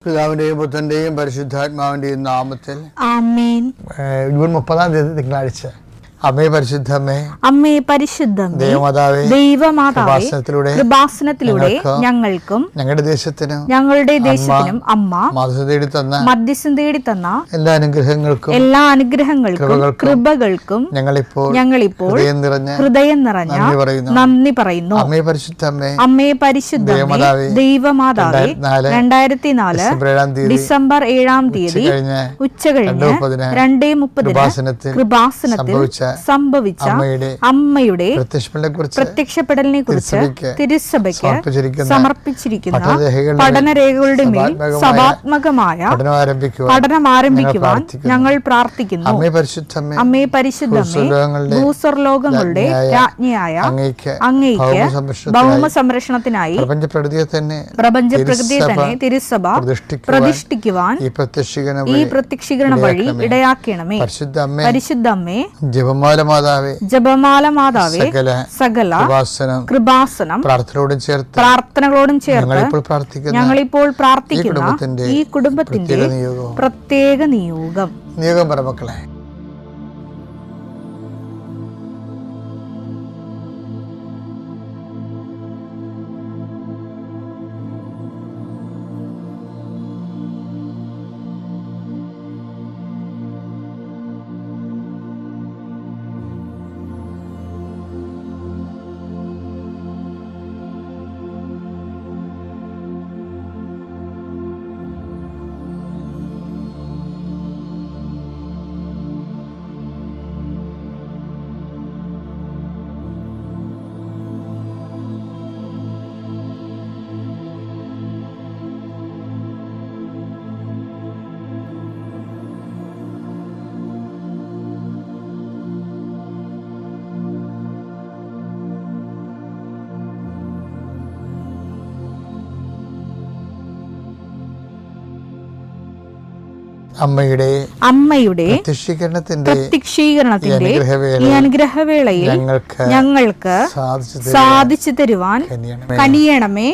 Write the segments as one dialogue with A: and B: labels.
A: പിതാവിന്റെയും പുത്രന്റെയും പരിശുദ്ധാത്മാവിന്റെയും നാമത്തിൽ
B: ആമേൻ.
A: ജൂൺ 30 തിങ്കളാഴ്ച. അമ്മേ പരിശുദ്ധമ്മേ,
B: അമ്മേ പരിശുദ്ധമേ,
A: ദൈവമാതാവേ,
B: ദൈവമാതാവേ, കൃപാസനത്തിലൂടെ ഞങ്ങൾക്കും
A: ഞങ്ങളുടെ ദേശത്തിനും
B: അമ്മ മധ്യസ്ഥം തേടി തന്ന എല്ലാ അനുഗ്രഹങ്ങൾക്കും കൃപകൾക്കും ഞങ്ങളിപ്പോൾ ഹൃദയം നിറഞ്ഞ നന്ദി പറയുന്നു.
A: അമ്മേ പരിശുദ്ധമ്മേ,
B: അമ്മേ പരിശുദ്ധമേ, ദൈവമാതാവേ, 2004 ഡിസംബർ 7 ഉച്ചകഴിഞ്ഞ് 2:30 കൃപാസനത്തിൽ സംഭവിച്ച അമ്മയുടെ പ്രത്യക്ഷപ്പെടലിനെ കുറിച്ച് തിരുസഭയ്ക്ക് സമർപ്പിച്ചിരിക്കുന്ന പഠനരേഖകളുടെ മേൽ സഭാത്മകമായ പഠനം ആരംഭിക്കുവാൻ ഞങ്ങൾ പ്രാർത്ഥിക്കുന്നു. അമ്മേ പരിശുദ്ധമേ, ഭൂസ്വർലോകങ്ങളുടെ രാജ്ഞിയായ അങ്ങയ്ക്ക് ഭൗമ സംരക്ഷണത്തിനായി പ്രപഞ്ചപ്രകൃതിയെ തന്നെ തിരുസഭ പ്രതിഷ്ഠിക്കുവാൻ ഈ പ്രത്യക്ഷീകരണ വഴി ഇടയാക്കണമേ. പരിശുദ്ധമ്മേ,
A: ജപമാല മാതാവേ,
B: സകല കൃപാസനം പ്രാർത്ഥനകളോടും ചേർത്ത് ഞങ്ങളിപ്പോൾ പ്രാർത്ഥിക്കുന്ന ഈ കുടുംബത്തിന്റെ പ്രത്യേക നിയോഗം
A: പറമക്കളെ. അമ്മയുടെ പ്രത്യക്ഷീകരണത്തിന്റെ ഈ അനുഗ്രഹവേളയിൽ ഞങ്ങൾക്ക് സാധിച്ചു തരുവാൻ കനിയണമേ.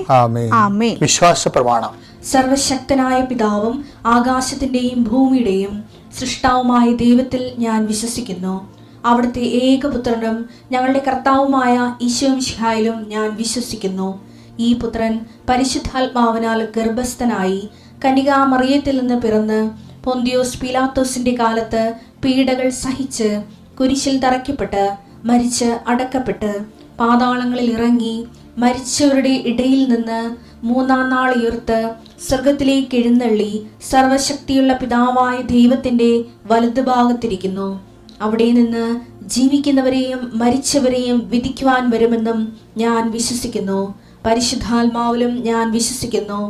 A: ആമേൻ. വിശ്വാസ പ്രമാണം.
C: സർവശക്തനായ പിതാവും ആകാശത്തിന്റെയും ഭൂമിയുടെയും സൃഷ്ടാവുമായ ദൈവത്തിൽ ഞാൻ വിശ്വസിക്കുന്നു. അവിടുത്തെ ഏകപുത്രനും ഞങ്ങളുടെ കർത്താവുമായ ഈശോമിശിഹായിലും ഞാൻ വിശ്വസിക്കുന്നു. ഈ പുത്രൻ പരിശുദ്ധാത്മാവിനാൽ ഗർഭസ്ഥനായി കന്യകാമറിയത്തിൽ നിന്ന് പിറന്ന് പൊന്തിയോസ് പീലാത്തോസിന്റെ കാലത്ത് പീഡകൾ സഹിച്ച് കുരിശിൽ തറയ്ക്കപ്പെട്ട് മരിച്ച് അടക്കപ്പെട്ട് പാതാളങ്ങളിൽ ഇറങ്ങി മരിച്ചവരുടെ ഇടയിൽ നിന്ന് 3-ാം നാൾ ഉയർത്ത് സ്വർഗത്തിലേക്ക് എഴുന്നള്ളി സർവശക്തിയുള്ള പിതാവായ ദൈവത്തിന്റെ വലതുഭാഗത്തിരിക്കുന്നു. അവിടെ നിന്ന് ജീവിക്കുന്നവരെയും മരിച്ചവരെയും വിധിക്കുവാൻ വരുമെന്നും ഞാൻ വിശ്വസിക്കുന്നു. പരിശുദ്ധാത്മാവിലും ഞാൻ വിശ്വസിക്കുന്നു.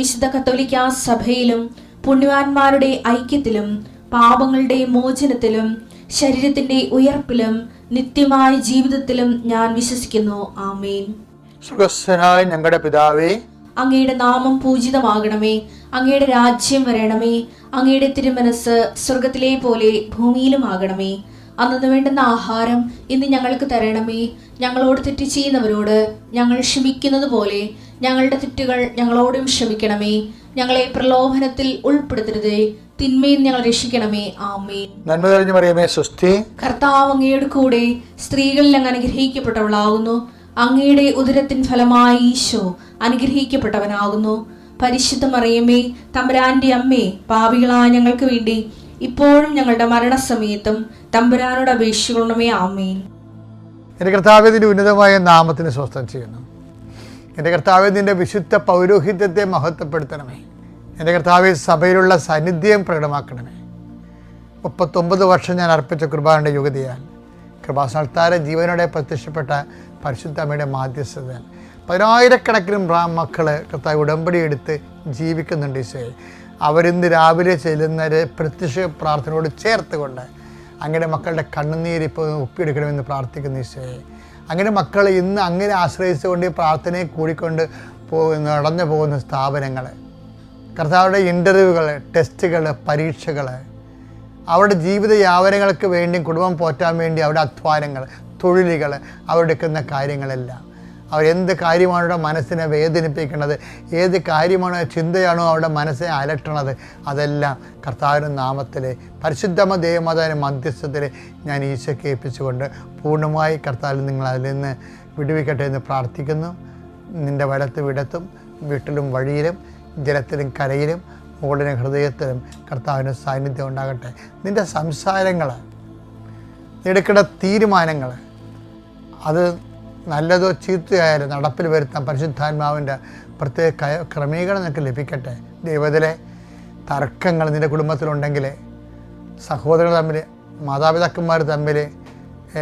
C: വിശുദ്ധ കത്തോലിക്കാ സഭയിലും പുണ്യവാന്മാരുടെ ഐക്യത്തിലും പാപങ്ങളുടെ മോചനത്തിലും ശരീരത്തിന്റെ ഉയർപ്പിലും നിത്യമായ ജീവിതത്തിലും ഞാൻ വിശ്വസിക്കുന്നു. ആമേൻ.
A: സുഖസ്ഥനായ ഞങ്ങളുടെ പിതാവേ,
C: അങ്ങയുടെ നാമം പൂജിതമാകണമേ. അങ്ങയുടെ രാജ്യം വരണമേ. അങ്ങയുടെ തിരുമനസ് സ്വർഗത്തിലെ പോലെ ഭൂമിയിലും ആകണമേ. അന്നു വേണ്ടുന്ന ആഹാരം ഇന്ന് ഞങ്ങൾക്ക് തരണമേ. ഞങ്ങളോട് തെറ്റ് ചെയ്യുന്നവരോട് ഞങ്ങൾ ക്ഷമിക്കുന്നത് പോലെ ഞങ്ങളുടെ തെറ്റുകൾ ഞങ്ങളോടും ക്ഷമിക്കണമേ. ഞങ്ങളെ പ്രലോഭനത്തിൽ ഉൾപ്പെടുത്തരുതേ, തിന്മയിൽ ഞങ്ങൾ രക്ഷിക്കണമേ. ആമേൻ.
A: നന്മ നിറഞ്ഞ മറിയമേ, സ്വസ്തി.
C: കർത്താവ് അങ്ങയുടെ കൂടെ സ്ത്രീകളിൽ അങ്ങ് അനുഗ്രഹിക്കപ്പെട്ടവളാകുന്നു. അങ്ങയുടെ ഉദരത്തിൻ ഫലമായി ഈശോ അനുഗ്രഹിക്കപ്പെട്ടവനാകുന്നു. പരിശുദ്ധ മറിയമേ, തമ്പുരാന്റെ അമ്മേ, പാപികളായ ഞങ്ങൾക്ക് വേണ്ടി ഇപ്പോഴും ഞങ്ങളുടെ മരണസമയത്തും തമ്പുരാനോട് അപേക്ഷിക്കണമേ. ആമേൻ.
A: എൻ്റെ കർത്താവിന്റെ ഉന്നതമായ നാമത്തിന് സ്വസ്ഥം ചെയ്യുന്നു. എൻ്റെ കർത്താവേ, നിന്റെ വിശുദ്ധ പൗരോഹിത്യത്തെ മഹത്വപ്പെടുത്തണമേ. എൻ്റെ കർത്താവേ, സഭയിലുള്ള സാന്നിധ്യം പ്രകടമാക്കണമേ. 39 വർഷം ഞാൻ അർപ്പിച്ച കുർബാനയുടെ യുഗതിയാൽ കൃപാസനത്താര ജീവനോടെ പ്രത്യക്ഷപ്പെട്ട പരിശുദ്ധ അമ്മയുടെ മാധ്യസ്ഥതയാൽ 10,000-കണക്കിന് മക്കള് കർത്താവ് ഉടമ്പടി എടുത്ത് ജീവിക്കുന്നുണ്ട്. ഈശോയെ, അവരിന്ന് രാവിലെ ചെല്ലുന്ന പ്രത്യക്ഷ പ്രാർത്ഥനയോട് ചേർത്തുകൊണ്ട് അങ്ങനെ മക്കളുടെ കണ്ണുനീര് ഇപ്പോൾ ഒപ്പിയെടുക്കണമെന്ന് പ്രാർത്ഥിക്കുന്നു. ഈശോയെ, അങ്ങനെ മക്കൾ ഇന്ന് അങ്ങനെ ആശ്രയിച്ചുകൊണ്ട് ഈ പ്രാർത്ഥനയെ കൂടിക്കൊണ്ട് നടന്നു പോകുന്ന സ്ഥാപനങ്ങൾ, കർത്താവുടെ ഇൻ്റർവ്യൂകൾ, ടെസ്റ്റുകൾ, പരീക്ഷകൾ, അവരുടെ ജീവിത യാവനങ്ങൾക്ക് വേണ്ടി കുടുംബം പോറ്റാൻ വേണ്ടി അവരുടെ അധ്വാനങ്ങൾ, തൊഴിലുകൾ, അവരെടുക്കുന്ന കാര്യങ്ങളെല്ലാം അവരെന്ത് കാര്യമാണ് അവരുടെ മനസ്സിനെ വേദനിപ്പിക്കുന്നത്, ഏത് കാര്യമാണ് ചിന്തയാണോ അവരുടെ മനസ്സിനെ അലട്ടണത്, അതെല്ലാം കർത്താവിൻ്റെ നാമത്തിൽ പരിശുദ്ധമ ദേവമാതാവിൻ്റെ മധ്യസ്ഥത്തിൽ ഞാൻ ഈശോയ്ക്ക് ഏൽപ്പിച്ചുകൊണ്ട് പൂർണ്ണമായി കർത്താവിൽ നിങ്ങൾ അതിൽ നിന്ന് വിടുവിക്കട്ടെ എന്ന് പ്രാർത്ഥിക്കുന്നു. നിൻ്റെ വലത്തും ഇടത്തും വീട്ടിലും വഴിയിലും ജലത്തിലും കരയിലും മുകളിലും ഹൃദയത്തിലും കർത്താവിൻ്റെ സാന്നിധ്യം ഉണ്ടാകട്ടെ. നിൻ്റെ സംസാരങ്ങൾ, എടുക്കേണ്ട തീരുമാനങ്ങൾ, അത് നല്ലതോ ചീത്തയായാലും നടപ്പിൽ വരുത്താൻ പരിശുദ്ധാത്മാവിൻ്റെ പ്രത്യേക ക്രമീകരണം നിനക്ക് ലഭിക്കട്ടെ. ദൈവത്തിലെ തർക്കങ്ങൾ നിൻ്റെ കുടുംബത്തിലുണ്ടെങ്കിൽ, സഹോദരങ്ങൾ തമ്മിൽ, മാതാപിതാക്കന്മാർ തമ്മിൽ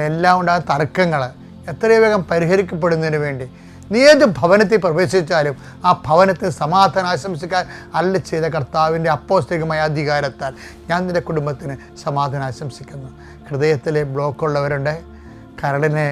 A: എല്ലാം ഉണ്ടാകുന്ന തർക്കങ്ങൾ എത്രയും വേഗം പരിഹരിക്കപ്പെടുന്നതിന് വേണ്ടി നീ ഏത് ഭവനത്തിൽ പ്രവേശിച്ചാലും ആ ഭവനത്തിൽ സമാധാനം ആശംസിക്കാൻ അല്ല ചെയ്ത കർത്താവിൻ്റെ അപ്പോസ്തലികമായ അധികാരത്താൽ ഞാൻ നിൻ്റെ കുടുംബത്തിന് സമാധാനം ആശംസിക്കുന്നു. ഹൃദയത്തിൽ ബ്ലോക്കുള്ളവരുണ്ട്, കരളിന്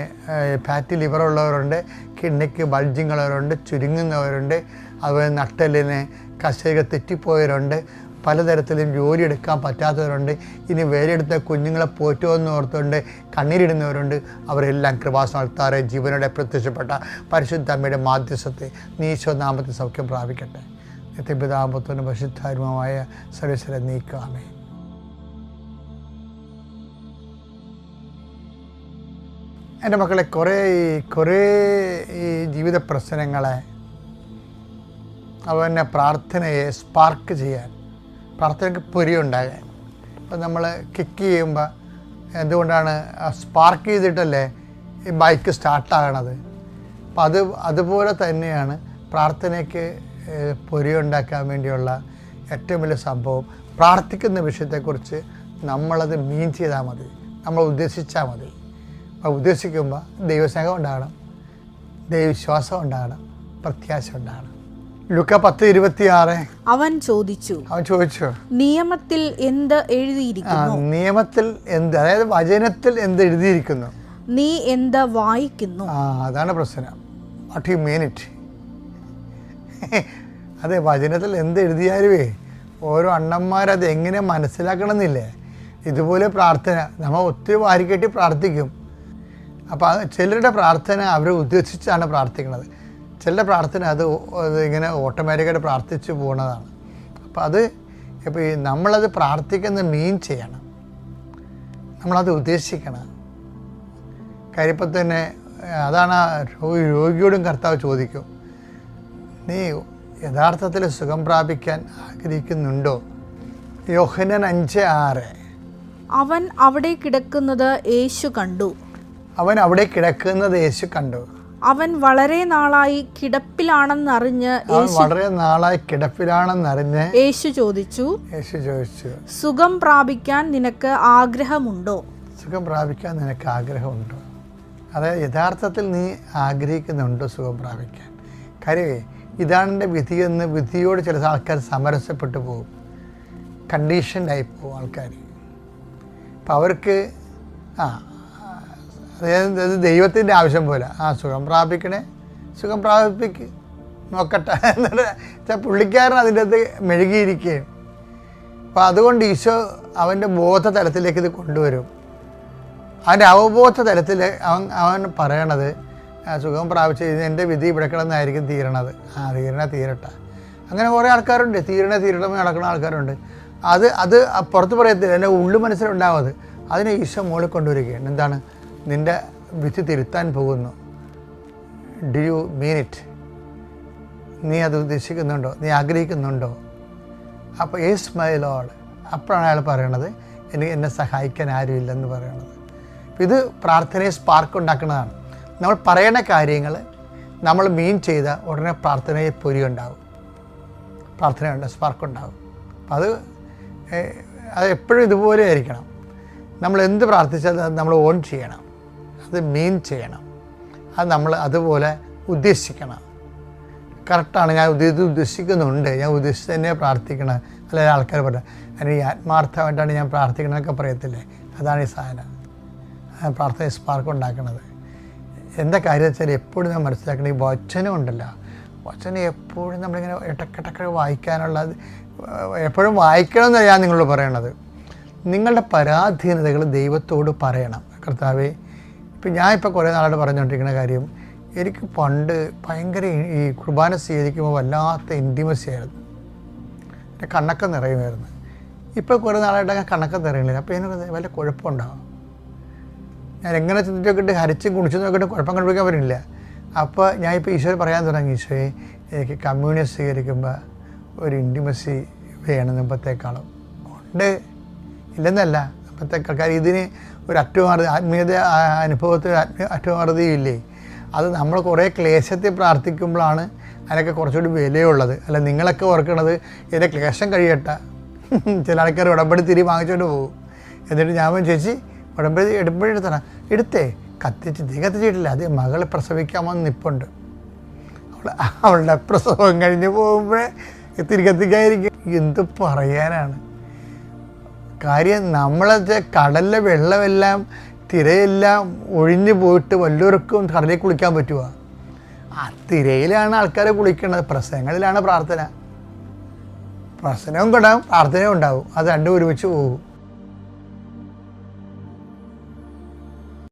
A: ഫാറ്റി ലിവറുള്ളവരുണ്ട്, കിഡ്നിക്ക് ബൾജിങ്ങുള്ളവരുണ്ട്, ചുരുങ്ങുന്നവരുണ്ട്, അതുപോലെ നട്ടലിന് കശേക തെറ്റിപ്പോയവരുണ്ട്, പലതരത്തിലും ജോലി എടുക്കാൻ പറ്റാത്തവരുണ്ട്, ഇനി വേരെടുത്ത കുഞ്ഞുങ്ങളെ പോറ്റുമെന്ന് ഓർത്തുകൊണ്ട് കണ്ണീരിടുന്നവരുണ്ട്. അവരെല്ലാം കൃപാസനത്താറെ ജീവനോടെ പ്രത്യക്ഷപ്പെട്ട പരിശുദ്ധ അമ്മയുടെ മാധ്യസ്ഥത്തെ നീശോനാമത്തിൽ സൗഖ്യം പ്രാപിക്കട്ടെ. നിത്യപിതാപുത്രനും പരിശുദ്ധാത്മാവായ സർവ്വീശ്വരൻ നീക്കാമേ. എൻ്റെ മക്കളെ, കുറേ ഈ ജീവിത പ്രശ്നങ്ങളെ അവനെ പ്രാർത്ഥനയെ സ്പാർക്ക് ചെയ്യാൻ, പ്രാർത്ഥനയ്ക്ക് പൊരിയുണ്ടാകാൻ. ഇപ്പം നമ്മൾ കിക്ക് ചെയ്യുമ്പോൾ എന്തുകൊണ്ടാണ് സ്പാർക്ക് ചെയ്തിട്ടല്ലേ ഈ ബൈക്ക് സ്റ്റാർട്ടാകണത്? അപ്പം അതുപോലെ തന്നെയാണ് പ്രാർത്ഥനയ്ക്ക് പൊരിയുണ്ടാക്കാൻ വേണ്ടിയുള്ള ഏറ്റവും വലിയ സംഭവം. പ്രാർത്ഥിക്കുന്ന വിഷയത്തെക്കുറിച്ച് നമ്മളത് മീൻ ചെയ്താൽ മതി, നമ്മൾ ഉദ്ദേശിച്ചാൽ മതി. അപ്പോൾ ഉദ്ദേശിക്കുമ്പോൾ ദൈവസ്നേഹം ഉണ്ടാകണം, ദൈവവിശ്വാസം ഉണ്ടാകണം, പ്രത്യാശ ഉണ്ടാകണം. ലൂക്ക 10:26 അവൻ ചോദിച്ചു നിയമത്തിൽ എന്ത് എഴുതിയിരിക്കുന്നു? നിയമത്തിൽ എന്ത്, അതായത് വചനത്തിൽ എന്ത് എഴുതിയിരിക്കുന്നു? നീ എന്ത് വായിക്കുന്നു? അതാണ് പ്രശ്നം. What you mean it? അതെ, വചനത്തിൽ എന്ത് എഴുതിയാലുവേ ഓരോ അണ്ണന്മാരത് എങ്ങനെ മനസ്സിലാക്കണമെന്നില്ലേ? ഇതുപോലെ പ്രാർത്ഥന നമ്മൾ ഒത്തിരി വാരിക്കെട്ടി പ്രാർത്ഥിക്കും. അപ്പോൾ ചിലരുടെ പ്രാർത്ഥന അവർ ഉദ്ദേശിച്ചാണ് പ്രാർത്ഥിക്കുന്നത്, ചില പ്രാർത്ഥന അത് ഇങ്ങനെ ഓട്ടോമാറ്റിക്കായിട്ട് പ്രാർത്ഥിച്ചു പോകുന്നതാണ്. അപ്പോൾ അത് ഇപ്പോൾ നമ്മളത് പ്രാർത്ഥിക്കുന്ന മീൻ ചെയ്യണം, നമ്മളത് ഉദ്ദേശിക്കണം. കാര്യം ഇപ്പം തന്നെ അതാണ് രോഗിയോടും കർത്താവ് ചോദിക്കും, നീ യഥാർത്ഥത്തിൽ സുഖം പ്രാപിക്കാൻ ആഗ്രഹിക്കുന്നുണ്ടോ? യോഹന്നാൻ 5:6 അവൻ അവിടെ കിടക്കുന്നത് യേശു കണ്ടു. അവൻ വളരെ നാളായി കിടപ്പിലാണെന്നറിഞ്ഞ് യേശു ചോദിച്ചു, സുഖം പ്രാപിക്കാൻ നിനക്ക് ആഗ്രഹമുണ്ടോ? അതായത് യഥാർത്ഥത്തിൽ നീ ആഗ്രഹിക്കുന്നുണ്ടോ സുഖം പ്രാപിക്കാൻ? കാര്യമേ ഇതാണ് എൻ്റെ വിധിയെന്ന് വിധിയോട് ചില ആൾക്കാർ സമരസപ്പെട്ടു പോകും, കണ്ടീഷൻഡായി പോകും ആൾക്കാർ. അപ്പം അവർക്ക് അതായത് ദൈവത്തിൻ്റെ ആവശ്യം പോലെ സുഖം പ്രാപിക്കണേ, സുഖം പ്രാപിക്ക് നോക്കട്ടെ എന്നിട്ട് പുള്ളിക്കാരൻ അതിൻ്റെ അകത്ത് മെഴുകിയിരിക്കുകയും. അപ്പോൾ അതുകൊണ്ട് ഈശോ അവൻ്റെ ബോധതലത്തിലേക്ക് ഇത് കൊണ്ടുവരും. അവൻ്റെ അവബോധ തലത്തിൽ അവൻ പറയണത് സുഖം പ്രാപിച്ച് എൻ്റെ വിധി ഇവിടെ കിടന്നായിരിക്കും തീരണത്. തീരട്ടെ. അങ്ങനെ കുറേ ആൾക്കാരുണ്ട്, തീരണം നടക്കുന്ന ആൾക്കാരുണ്ട്. അത് പുറത്ത് പറയത്തില്ല, എൻ്റെ ഉള്ളു മനസ്സിലുണ്ടാവും. അതിനെ ഈശോ മുകളിൽ കൊണ്ടുവരികയാണ്. എന്താണ്? നിൻ്റെ വിധി തിരുത്താൻ പോകുന്നു. Do you mean it? നീ അത് ഉദ്ദേശിക്കുന്നുണ്ടോ? നീ ആഗ്രഹിക്കുന്നുണ്ടോ? അപ്പോൾ യേസ് മൈ ലോർഡ്. അപ്പോഴാണ് അയാൾ പറയണത് എന്നെ സഹായിക്കാൻ ആരുമില്ലെന്ന് പറയണത്. ഇത് പ്രാർത്ഥനയെ സ്പാർക്ക് ഉണ്ടാക്കുന്നതാണ്. നമ്മൾ പറയണ കാര്യങ്ങൾ നമ്മൾ മീൻ ചെയ്ത ഉടനെ പ്രാർത്ഥനയെ പൊരിയുണ്ടാവും, പ്രാർത്ഥനയുണ്ട്, സ്പാർക്കുണ്ടാവും. അപ്പം അത് എപ്പോഴും ഇതുപോലെ ആയിരിക്കണം. നമ്മൾ എന്ത് പ്രാർത്ഥിച്ചാൽ അത് നമ്മൾ ഓൺ ചെയ്യണം, അത് മീൻ ചെയ്യണം, അത് നമ്മൾ അതുപോലെ ഉദ്ദേശിക്കണം. കറക്റ്റാണ്, ഞാൻ ഇത് ഉദ്ദേശിക്കുന്നുണ്ട്, ഞാൻ ഉദ്ദേശിച്ച് തന്നെ പ്രാർത്ഥിക്കണം. അല്ലെങ്കിൽ ആൾക്കാർ പറയാം അല്ലെങ്കിൽ ആത്മാർത്ഥമായിട്ടാണ് ഞാൻ പ്രാർത്ഥിക്കണമെന്നൊക്കെ പറയത്തില്ലേ, അതാണ് ഈ സാധനം പ്രാർത്ഥന സ്പാർക്ക് ഉണ്ടാക്കുന്നത്. എന്താ കാര്യം വെച്ചാൽ എപ്പോഴും ഞാൻ മനസ്സിലാക്കണം, ഈ വചനം ഉണ്ടല്ലോ, വചനം എപ്പോഴും നമ്മളിങ്ങനെ ഇടക്കിടക്ക് വായിക്കാനുള്ള, എപ്പോഴും വായിക്കണമെന്ന് ഞാൻ നിങ്ങളോട് പറയണത്. നിങ്ങളുടെ പരാധീനതകൾ ദൈവത്തോട് പറയണം. കർത്താവേ, ഇപ്പം ഞാൻ കുറേ നാളായിട്ട് പറഞ്ഞുകൊണ്ടിരിക്കുന്ന കാര്യം, എനിക്ക് പണ്ട് ഭയങ്കര ഈ കുർബാന സ്വീകരിക്കുമ്പോൾ വല്ലാത്ത ഇൻറ്റിമസി ആയിരുന്നു. എൻ്റെ കണ്ണൊക്കെ നിറയുമായിരുന്നു. ഇപ്പോൾ കുറേ നാളായിട്ട് അങ്ങനെ കണ്ണൊക്കെ നിറയുന്നില്ല. അപ്പോൾ എനിക്ക് വല്ല കുഴപ്പമുണ്ടാകും. ഞാൻ എങ്ങനെ ചിന്തിച്ചൊക്കെ ഹരിച്ചും കുണിച്ചും നോക്കിയിട്ട് കുഴപ്പം കണ്ടുപിടിക്കാൻ പറ്റില്ല. അപ്പോൾ ഞാൻ ഇപ്പോൾ ഈശോയെ പറയാൻ തുടങ്ങി, ഈശോയെ എനിക്ക് കമ്മ്യൂണിയൻ സ്വീകരിക്കുമ്പോൾ ഒരു ഇൻറ്റിമസി വേണം മുമ്പത്തേക്കാളും. ഉണ്ട്, ഇല്ലെന്നല്ല, മുമ്പത്തേക്കാൾ. കാര്യം ഇതിന് ഒരു അറ്റമാർത്തി, ആത്മീയത അനുഭവത്തിന് അറ്റമാർത്തിയും ഇല്ലേ. അത് നമ്മൾ കുറേ ക്ലേശത്തിൽ പ്രാർത്ഥിക്കുമ്പോഴാണ് അതിനൊക്കെ കുറച്ചുകൂടി വിലയുള്ളത്. അല്ല നിങ്ങളൊക്കെ ഓർക്കണത് എൻ്റെ ക്ലേശം കഴിയട്ടെ. ചില ആൾക്കാർ ഉടമ്പടി തിരി വാങ്ങിച്ചുകൊണ്ട് പോകും. എന്നിട്ട് ഞാൻ ചേച്ചി ഉടമ്പടി എടുത്തണം, എടുത്തേ, കത്തിച്ചിട്ടില്ല, അത് മകളെ പ്രസവിക്കാമെന്ന് നിൽപ്പുണ്ട്. അവളുടെ പ്രസവം കഴിഞ്ഞ് പോകുമ്പോഴേ കത്തിക്കാതിരിക്കും. എന്ത് പറയാനാണ് കാര്യം. നമ്മളെ കടലിലെ വെള്ളമെല്ലാം തിരയെല്ലാം ഒഴിഞ്ഞു പോയിട്ട് വല്ലവർക്കും കടലിൽ കുളിക്കാൻ പറ്റുമോ? ആ തിരയിലാണ് ആൾക്കാരെ കുളിക്കേണ്ടത്. പ്രസവങ്ങളിലാണ് പ്രാർത്ഥന. പ്രസനവും ഉണ്ടാവും, പ്രാർത്ഥനയും ഉണ്ടാവും. അത് രണ്ടും ഒരുമിച്ച് പോകും.